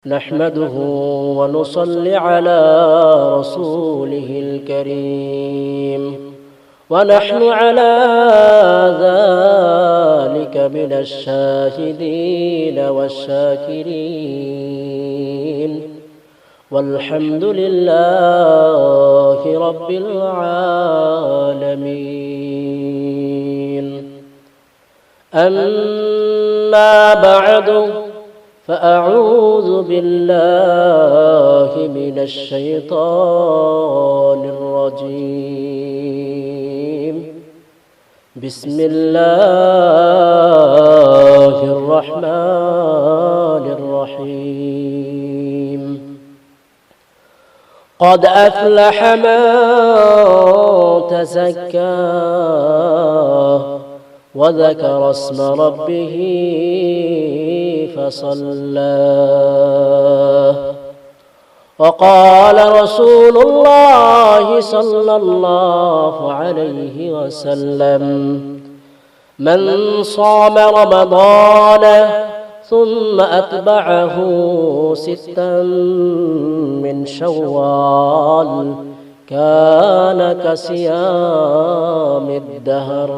نحمده ونصلي على رسوله الكريم ونحن على ذلك من الشاهدين والشاكرين والحمد لله رب العالمين أما بعد فأعوذ بالله من الشيطان الرجيم بسم الله الرحمن الرحيم قد أفلح من تزكى وذكر اسم ربه فصلى وقال رسول الله صلى الله عليه وسلم من صام رمضان ثم أتبعه ستا من شوال كان كصيام الدهر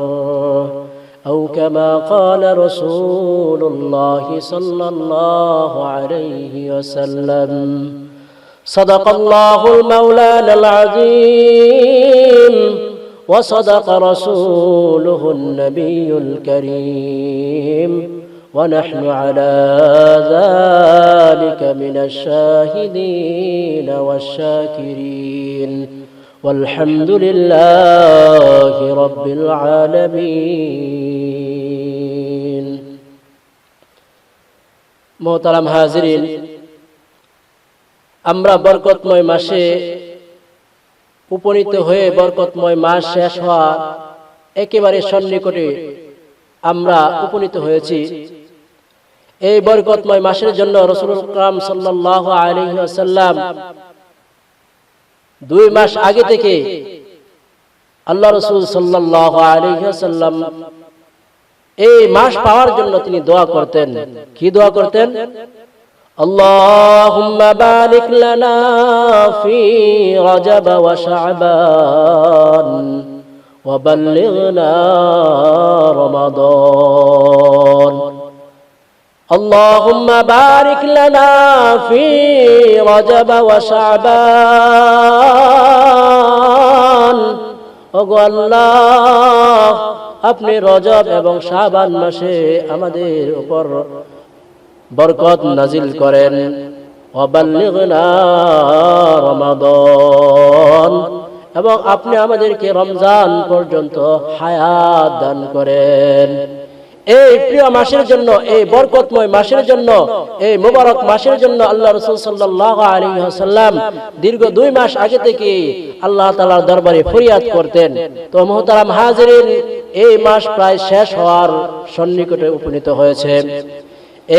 أو كما قال رسول الله صلى الله عليه وسلم صدق الله المولى العظيم وصدق رسوله النبي الكريم ونحن على ذلك من الشاهدين والشاكرين والحمد لله رب العالمين মোহতারাম হাজিরিন, আমরা বরকতময় মাসে উপনীত হয়ে বরকতময় মাস শেষ হওয়া একেবারে সন্নিকটে আমরা উপনীত হয়েছি। এই বরকতময় মাসের জন্য রাসূলুল আকরাম সাল্লাল্লাহু আলাইহি ওয়াসাল্লাম 2 মাস আগে থেকে আল্লাহ রাসূল সাল্লাল্লাহু আলাইহি ওয়াসাল্লাম এই মাস পাওয়ার জন্য তিনি দোয়া করতেন। কি দোয়া করতেন? আল্লাহুম্মা বারিক লানা ফি রজব ওয়া শাবান ওয়া বাল্লিগনা রমাদান। اللهم بارك لنا في رجب وشعبان ওগো আল্লাহ, আপনি রজব এবং শাবান মাসে আমাদের উপর বরকত নাজিল করেন। ওয়াবাল্লিগনা রমাদান, এবং আপনি আমাদেরকে রমজান পর্যন্ত হায়াত দান করেন। এই প্রিয় মাসের জন্য, এই বরকতময় মাসের জন্য, এই মুবারক মাসের জন্য আল্লাহ রাসূল সাল্লাল্লাহু আলাইহি ওয়াসাল্লাম দীর্ঘ 2 মাস আগে থেকে আল্লাহ তাআলার দরবারে ফরিয়াদ করতেন। তো মুহতারাম হাজিরিন, এই মাস প্রায় শেষ হওয়ার সন্নিকটে উপনীত হয়েছে।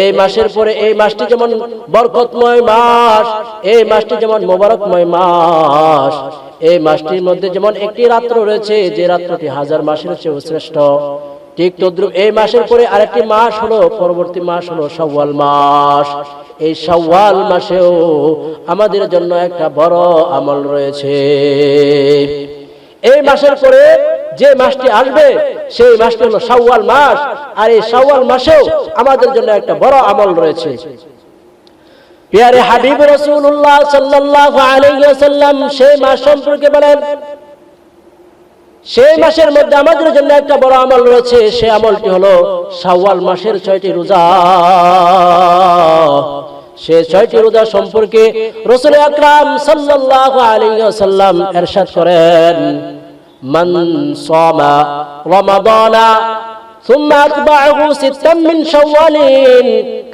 এই মাসের পরে এই মাসটি যেমন বরকতময় মাস, এই মাসটি যেমন মুবারকময় মাস, এই মাসটির মধ্যে যেমন একটি রাত্র রয়েছে যে রাত্রটি 1000 মাসের চেয়ে শ্রেষ্ঠ, ঠিক তদ্রুপ এই মাসের পরে আরেকটি মাস হলো, পরবর্তী মাস হলো শাওয়াল মাস। এই শাওয়াল মাসেও আমাদের জন্য একটা বড় আমল রয়েছে। এই মাসের পরে যে মাসটি আসবে সেই মাসটি হলো শাওয়াল মাস, আর এই শাওয়াল মাসেও আমাদের জন্য একটা বড় আমল রয়েছে। প্রিয় হাবিব রাসূলুল্লাহ সাল্লাল্লাহু আলাইহি ওয়াসাল্লাম সেই মাস সম্পর্কে বলেন, সেই মাসের মধ্যে আমাদের জন্য একটা বড় আমল রয়েছে। সেই আমলটি হলো শাওয়াল মাসের 6টি রোজা। সেই 6টি রোজা সম্পর্কে রাসূল আকরাম সাল্লাল্লাহু আলাইহি ওয়াসাল্লাম ইরশাদ করেন, মান সামা রমাদানা ثم أتبعه ستا من شوال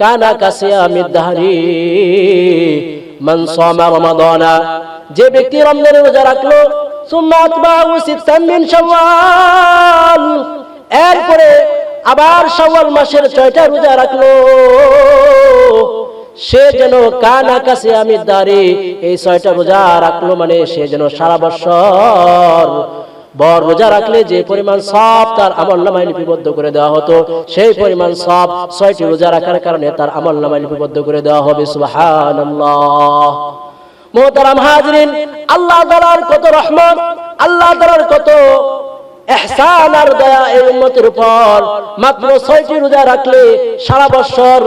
كان كصيام الدهر من صام رمضان, যে ব্যক্তি রমজানের রোজা রাখলো, ثم أتبعه ستا من شوال, এরপরে আবার শাওয়াল মাসের 6টা রোজা রাখলো, সে যেন কানা কাসিয়ামিদ দারি, এই 6টা রোজা রাখলো মানে সে যেন সারা বছর বর রোজা রাখলে যে পরিমাণ সওয়াব তার আমলনামায় লিপিবদ্ধ করে দেওয়া হতো, সেই পরিমাণ সওয়াব 6টি রোজা রাখার কারণে তার আমলনামায় লিপিবদ্ধ করে দেওয়া হবে। সুবহানাল্লাহ। মুহতারাম হাজিরিন, আল্লাহ তাআলার কত রহমত, আল্লাহ তাআলার কত ইহসান আর দয়া এই উম্মতের উপর। মাত্র 6টি রোজা রাখলে, সারা বছর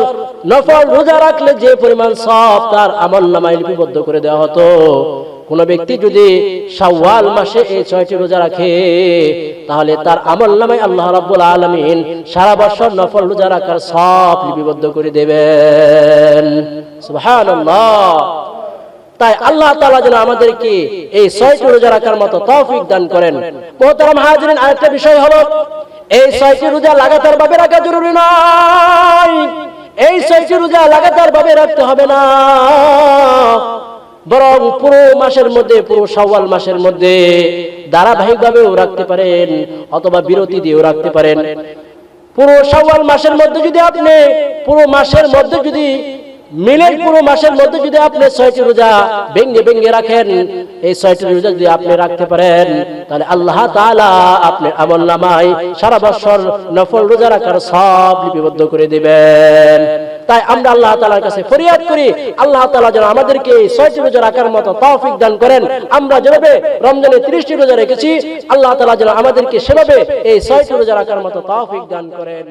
নফল রোজা রাখলে যে পরিমাণ সওয়াব তার আমলনামায় লিপিবদ্ধ করে দেওয়া হতো, কোন ব্যক্তি যদি শাওয়াল মাসে এই 6টি রোজা রাখে তাহলে তার আমলনামায় আল্লাহ রাব্বুল আলামিন সারা বছর নফল রোজা রাখার সওয়াব লিপিবদ্ধ করে দেবেন। সুবহানাল্লাহ। তাই আল্লাহ তাআলা যেন আমাদেরকে এই 6টি রোজা রাখার মতো তৌফিক দান করেন। মুহতারাম হাজিরিন, আরেকটা বিষয় হলো এই 6টি রোজা লাগাতার ভাবে রাখা জরুরি নয়। এই 6টি রোজা লাগাতার ভাবে রাখতে হবে না, বরং পুরো মাসের মধ্যে, পুরো শাওয়াল মাসের মধ্যে ধারাবাহিকভাবেও রাখতে পারেন অথবা বিরতি দিয়েও রাখতে পারেন। পুরো শাওয়াল মাসের মধ্যে যদি আপনি পুরো মাসের মধ্যে যদি মিলে পুরো মাসের মধ্যে যদি আপনি 6টি রোজা ভেঙে ভেঙে রাখেন, এই 6টি রোজা যদি আপনি রাখতে পারেন তাহলে আল্লাহ তাআলা আপনার আমলনামায় সারা বছর নফল রোজা রাখার সওয়াব লিপিবদ্ধ করে দিবেন। তাই আমরা আল্লাহ তাআলার কাছে ফরিয়াদ করি, আল্লাহ তাআলা যেন আমাদেরকে এই 6টি রোজা রাখার মতো তৌফিক দান করেন। আমরা যেভাবে রমজানে 30টি রোজা রেখেছি, আল্লাহ তাআলা যেন আমাদেরকে সেভাবে এই 6টি রোজা রাখার মতো তৌফিক দান করেন।